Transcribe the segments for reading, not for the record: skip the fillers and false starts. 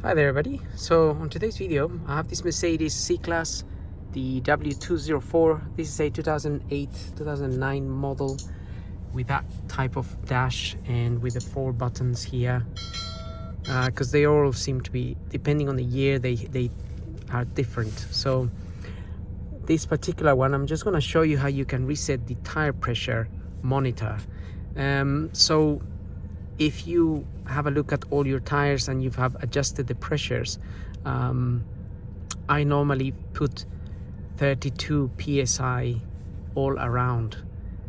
Hi there everybody. So on today's video I have this Mercedes C-Class, the w204. This is a 2008-2009 model with that type of dash and with the 4 buttons here, because they all seem to be, depending on the year, they are different. So this particular one, I'm just going to show you how you can reset the tire pressure monitor. So if you have a look at all your tires and you have adjusted the pressures, I normally put 32 psi all around.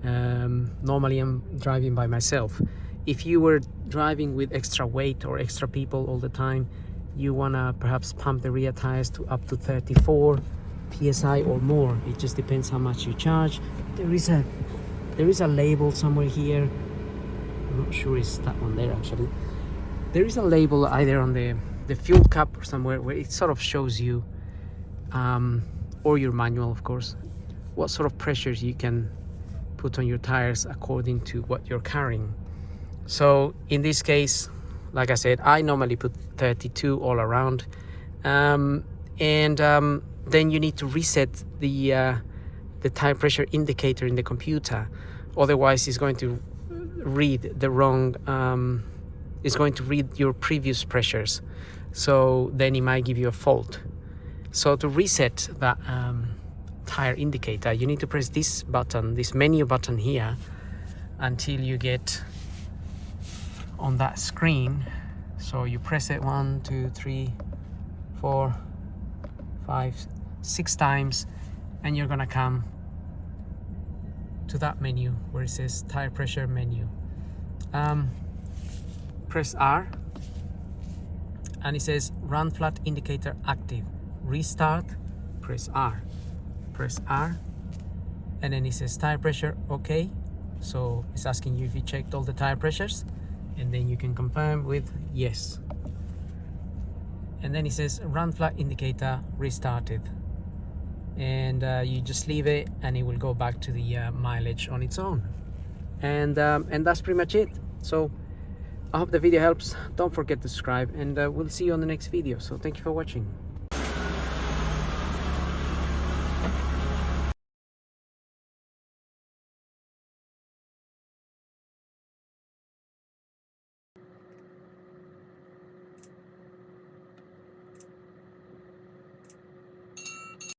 Normally I'm driving by myself. If you were driving with extra weight or extra people all the time, you wanna perhaps pump the rear tires to up to 34 psi or more. It just depends how much you charge. There is a label somewhere here. I'm not sure it's that one there actually. There is a label either on the fuel cap or somewhere where it sort of shows you, or your manual of course, what sort of pressures you can put on your tires according to what you're carrying. So in this case, like I said, I normally put 32 all around, then you need to reset the tire pressure indicator in the computer. Otherwise it's going to read the wrong, it's going to read your previous pressures, so then it might give you a fault. So to reset that tire indicator, you need to press this button, this menu button here, until you get on that screen. So you press it 1, 2, 3, 4, 5, 6 times, and you're gonna come to that menu where it says tire pressure menu. Press R and it says run flat indicator active. Restart, press R, and then it says tire pressure okay. So it's asking you if you checked all the tire pressures, and then you can confirm with yes. And then it says run flat indicator restarted, and you just leave it and it will go back to the mileage on its own. And that's pretty much it. So I hope the video helps. Don't forget to subscribe, and we'll see you on the next video. So thank you for watching.